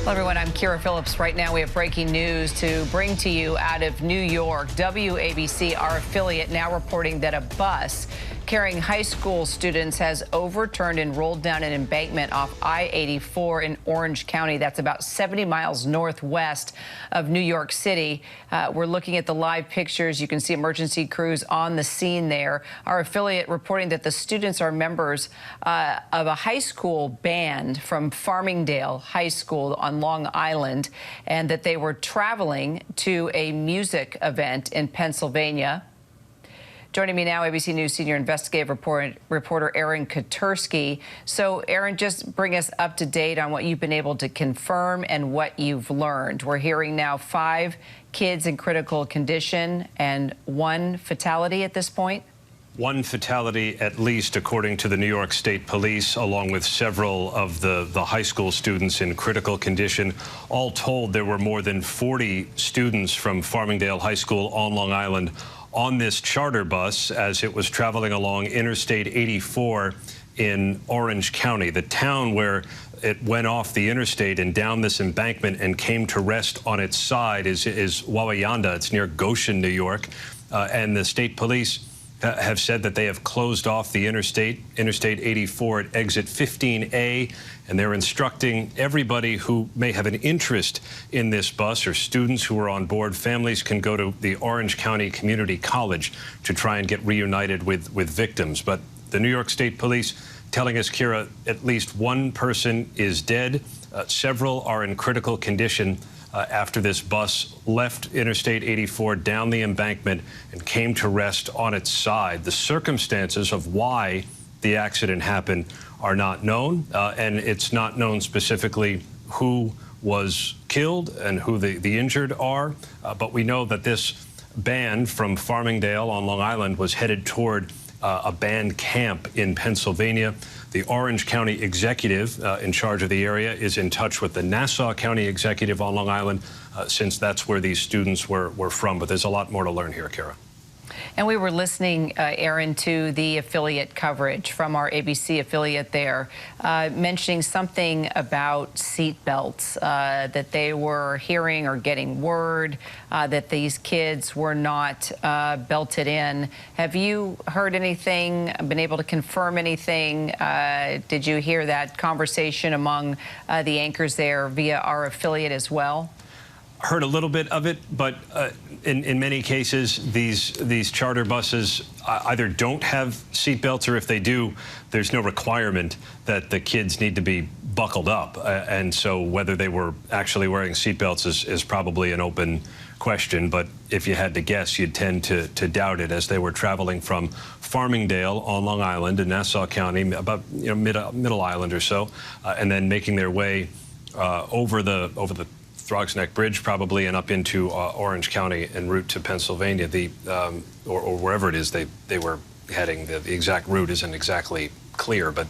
Hello, everyone. I'm Kira Phillips. Right now, we have breaking news to bring to you out of New York. WABC, our affiliate, now reporting that a bus carrying high school students has overturned and rolled down an embankment off I-84 in Orange County. That's about 70 miles northwest of New York City. We're looking at the live pictures. You can see emergency crews on the scene there. Our affiliate reporting that the students are members of a high school band from Farmingdale High School on Long Island, and that they were traveling to a music event in Pennsylvania. Joining me now, ABC News senior investigative reporter Aaron Katursky. So, Aaron, just bring us up to date on what you've been able to confirm and what you've learned. We're hearing now 5 kids in critical condition and 1 fatality at this point. 1 fatality at least, according to the New York State Police, along with several of the high school students in critical condition. All told, there were more than 40 students from Farmingdale High School on Long Island on this charter bus as it was traveling along Interstate 84 in Orange County. The town where it went off the interstate and down this embankment and came to rest on its side is Wawayanda. It's near Goshen, New York. And the state police have said that they have closed off the Interstate 84 at exit 15A, and they're instructing everybody who may have an interest in this bus or students who are on board. Families can go to the Orange County Community College to try and get reunited with victims. But the New York State Police telling us, Kira, at least 1 person is dead. Several are in critical condition after this bus left Interstate 84 down the embankment and came to rest on its side. The circumstances of why the accident happened are not known, and it's not known specifically who was killed and who the injured are. But we know that this band from Farmingdale on Long Island was headed toward a band camp in Pennsylvania. The Orange County executive in charge of the area is in touch with the Nassau County executive on Long Island, since that's where these students were from. But there's a lot more to learn here, Kara. And we were listening, Aaron, to the affiliate coverage from our ABC affiliate there, mentioning something about seat belts, that they were hearing or getting word that these kids were not belted in. Have you heard anything, been able to confirm anything? Did you hear that conversation among the anchors there via our affiliate as well? Heard a little bit of it, but in many cases, these charter buses either don't have seatbelts, or if they do, there's no requirement that the kids need to be buckled up. And so whether they were actually wearing seatbelts is probably an open question. But if you had to guess, you'd tend to doubt it, as they were traveling from Farmingdale on Long Island in Nassau County, about Middle Island or so, and then making their way over the Throgs Neck Bridge probably, and up into Orange County en route to Pennsylvania, or wherever it is they were heading. The exact route isn't exactly clear, but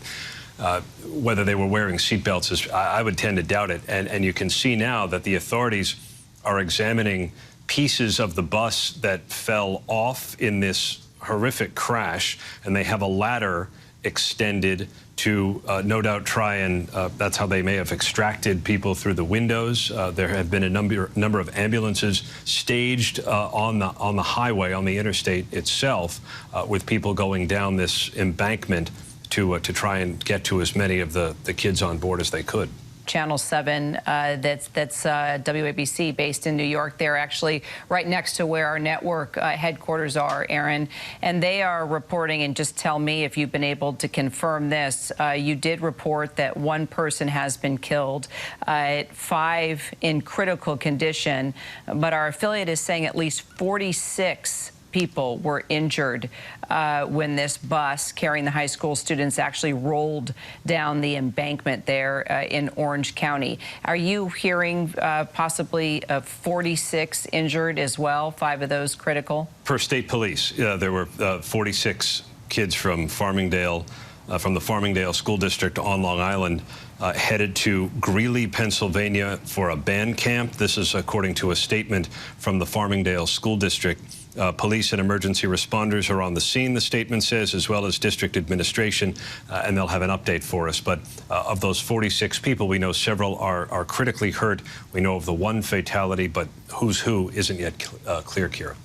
whether they were wearing seatbelts is, I would tend to doubt it. And you can see now that the authorities are examining pieces of the bus that fell off in this horrific crash, and they have a ladder extended to no doubt try and that's how they may have extracted people through the windows. There have been a number of ambulances staged on the highway, on the interstate itself, with people going down this embankment to try and get to as many of the kids on board as they could. Channel 7, that's WABC, based in New York. They're actually right next to where our network headquarters are, Aaron. And they are reporting, and just tell me if you've been able to confirm this, you did report that 1 person has been killed, 5 in critical condition, but our affiliate is saying at least 46 people were injured when this bus carrying the high school students actually rolled down the embankment there in Orange County. Are you hearing possibly 46 injured as well, 5 of those critical? Per state police, there were 46 kids from Farmingdale, from the Farmingdale School District on Long Island, headed to Greeley, Pennsylvania for a band camp. This is according to a statement from the Farmingdale School District. Police and emergency responders are on the scene, the statement says, as well as district administration, and they'll have an update for us. But of those 46 people, we know several are critically hurt. We know of the one fatality, but who's who isn't yet clear, Kira.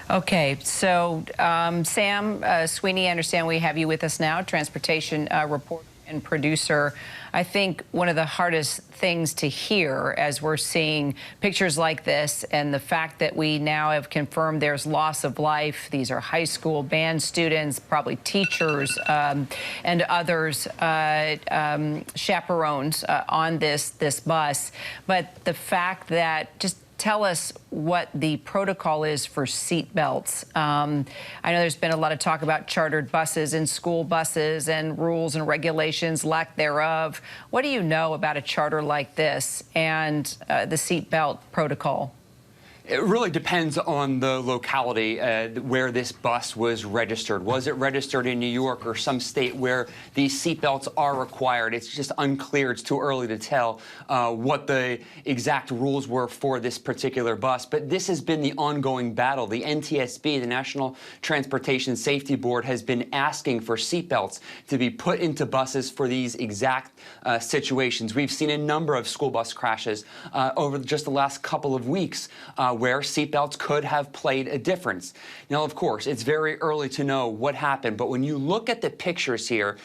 Okay, so Sam Sweeney, I understand we have you with us now, transportation reporter and producer. I think one of the hardest things to hear as we're seeing pictures like this, and the fact that we now have confirmed there's loss of life. These are high school band students, probably teachers and others, chaperones on this bus. But the fact that, just tell us what the protocol is for seat belts. I know there's been a lot of talk about chartered buses and school buses and rules and regulations, lack thereof. What do you know about a charter like this and the seat belt protocol? It really depends on the locality where this bus was registered. Was it registered in New York or some state where these seatbelts are required? It's just unclear. It's too early to tell what the exact rules were for this particular bus. But this has been the ongoing battle. The NTSB, the National Transportation Safety Board, has been asking for seatbelts to be put into buses for these exact situations. We've seen a number of school bus crashes over just the last couple of weeks where seatbelts could have played a difference. Now, of course, it's very early to know what happened, but when you look at the pictures here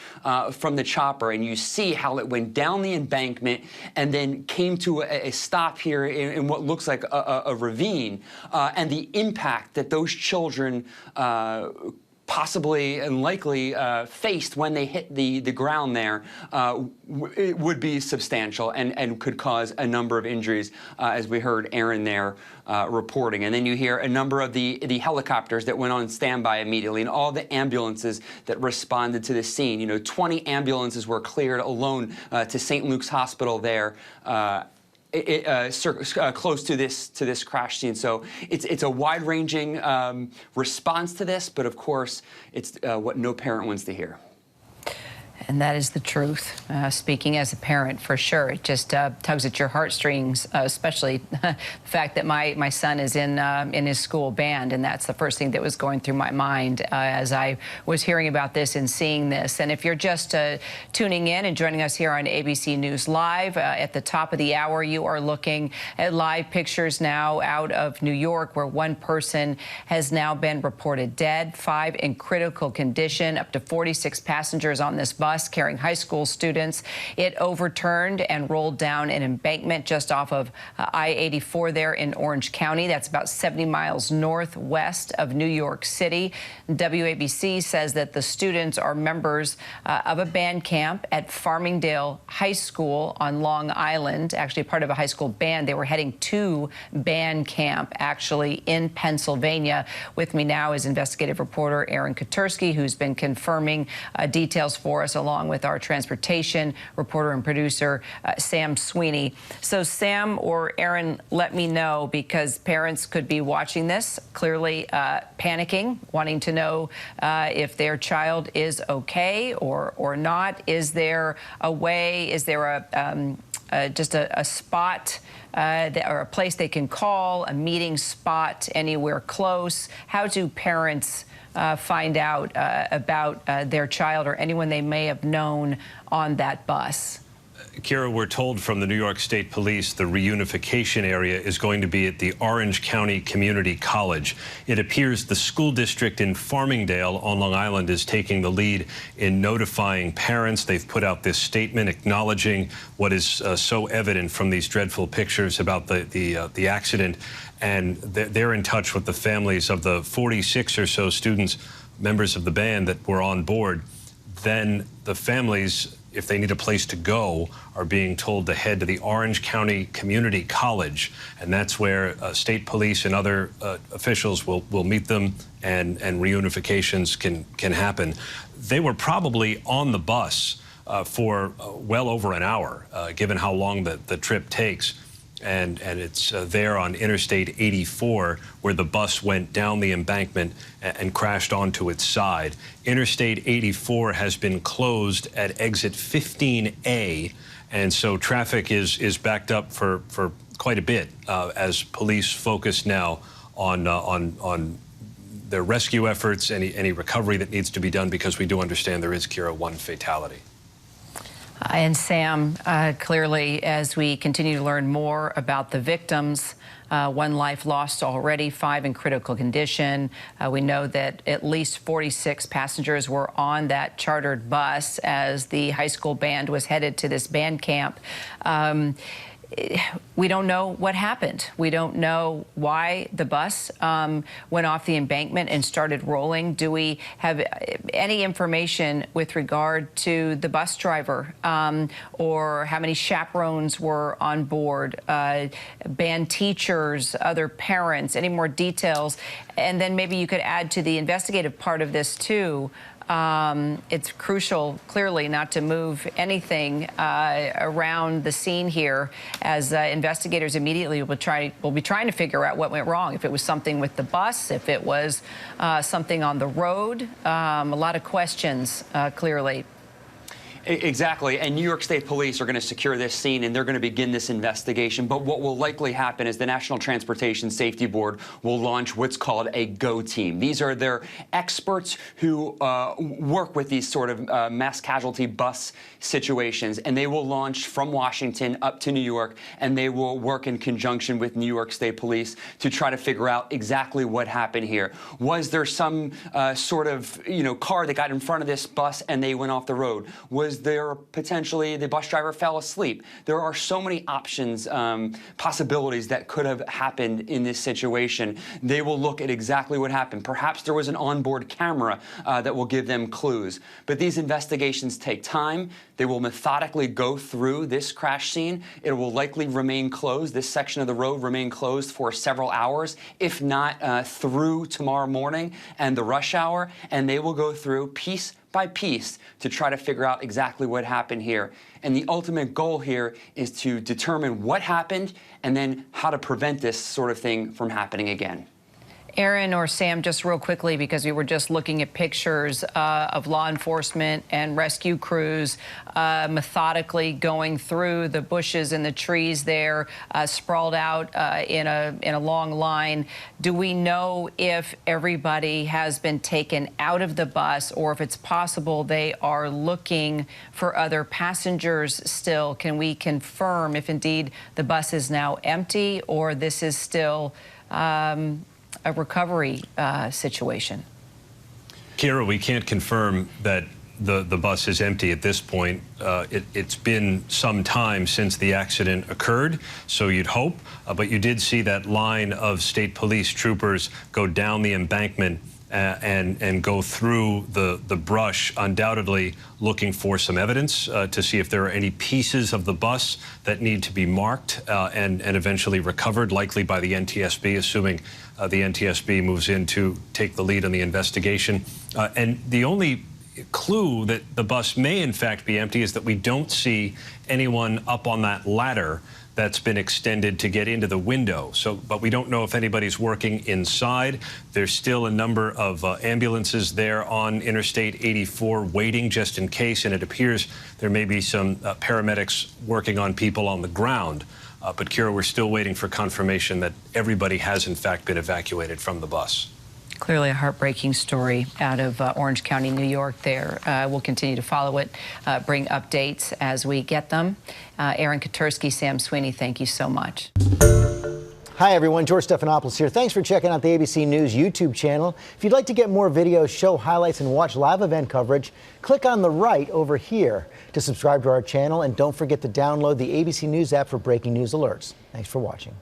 from the chopper and you see how it went down the embankment and then came to a stop here in what looks like a ravine, and the impact that those children possibly and likely faced when they hit the ground there, it would be substantial and could cause a number of injuries, as we heard Aaron there reporting. And then you hear a number of the helicopters that went on standby immediately and all the ambulances that responded to the scene. You know, 20 ambulances were cleared alone to St. Luke's Hospital there. Close to this crash scene. So it's a wide-ranging response to this, but of course, it's what no parent wants to hear. And that is the truth. Speaking as a parent, for sure, it just tugs at your heartstrings, especially the fact that my son is in his school band, and that's the first thing that was going through my mind as I was hearing about this and seeing this. And if you're just tuning in and joining us here on ABC News Live, at the top of the hour, you are looking at live pictures now out of New York, where one person has now been reported dead, 5 in critical condition, up to 46 passengers on this bus carrying high school students. It overturned and rolled down an embankment just off of I-84 there in Orange County. That's about 70 miles northwest of New York City. WABC says that the students are members of a band camp at Farmingdale High School on Long Island, actually part of a high school band. They were heading to band camp, actually, in Pennsylvania. With me now is investigative reporter Aaron Katursky, who's been confirming details for us, along with our transportation reporter and producer, Sam Sweeney. So, Sam or Aaron, let me know, because parents could be watching this, clearly panicking, wanting to know if their child is okay or not. Is there a way, is there just a spot or a place they can call, a meeting spot anywhere close? How do parents find out about their child or anyone they may have known on that bus? Kira, we're told from the New York State Police the reunification area is going to be at the Orange County Community College. It appears the school district in Farmingdale on Long Island is taking the lead in notifying parents. They've put out this statement acknowledging what is so evident from these dreadful pictures about the accident, and they're in touch with the families of the 46 or so students, members of the band that were on board. Then the families, if they need a place to go, are being told to head to the Orange County Community College, and that's where state police and other officials will meet them, and reunifications can happen. They were probably on the bus for well over an hour, given how long the trip takes. And it's there on Interstate 84 where the bus went down the embankment and crashed onto its side. Interstate 84 has been closed at exit 15A, and so traffic is backed up for quite a bit as police focus now on their rescue efforts, any recovery that needs to be done, because we do understand there is, Kira, one fatality. And Sam, clearly, as we continue to learn more about the victims, one life lost already, 5 in critical condition. We know that at least 46 passengers were on that chartered bus as the high school band was headed to this band camp. We don't know what happened. We don't know why the bus went off the embankment and started rolling. Do we have any information with regard to the bus driver or how many chaperones were on board, band teachers, other parents, any more details? And then maybe you could add to the investigative part of this, too. It's crucial, clearly, not to move anything around the scene here, as investigators immediately will be trying to figure out what went wrong. If it was something with the bus, if it was something on the road, a lot of questions, clearly. Exactly, and New York State Police are going to secure this scene, and they're going to begin this investigation. But what will likely happen is the National Transportation Safety Board will launch what's called a GO team. These are their experts who work with these sort of mass casualty bus situations, and they will launch from Washington up to New York, and they will work in conjunction with New York State Police to try to figure out exactly what happened here. Was there some sort of, car that got in front of this bus and they went off the road? Was there potentially the bus driver fell asleep? There are so many options, possibilities that could have happened in this situation. They will look at exactly what happened. Perhaps there was an onboard camera that will give them clues. But these investigations take time. They will methodically go through this crash scene. It will likely remain closed. This section of the road remain closed for several hours, if not through tomorrow morning and the rush hour. And they will go through piece by piece to try to figure out exactly what happened here. And the ultimate goal here is to determine what happened and then how to prevent this sort of thing from happening again. Aaron or Sam, just real quickly, because we were just looking at pictures of law enforcement and rescue crews methodically going through the bushes and the trees there, sprawled out in a long line. Do we know if everybody has been taken out of the bus, or if it's possible they are looking for other passengers still? Can we confirm if indeed the bus is now empty, or this is still a recovery situation? Kira, we can't confirm that the bus is empty at this point. It's been some time since the accident occurred, so you'd hope. But you did see that line of state police troopers go down the embankment and go through the brush, undoubtedly looking for some evidence to see if there are any pieces of the bus that need to be marked and eventually recovered, likely by the NTSB, assuming the NTSB moves in to take the lead on the investigation. And the only clue that the bus may in fact be empty is that we don't see anyone up on that ladder that's been extended to get into the window. But we don't know if anybody's working inside. There's still a number of ambulances there on Interstate 84 waiting just in case, and it appears there may be some paramedics working on people on the ground. But Kira, we're still waiting for confirmation that everybody has in fact been evacuated from the bus. Clearly a heartbreaking story out of Orange County, New York there. We'll continue to follow it, bring updates as we get them. Aaron Katursky, Sam Sweeney, thank you so much. Hi, everyone. George Stephanopoulos here. Thanks for checking out the ABC News YouTube channel. If you'd like to get more videos, show highlights, and watch live event coverage, click on the right over here to subscribe to our channel. And don't forget to download the ABC News app for breaking news alerts. Thanks for watching.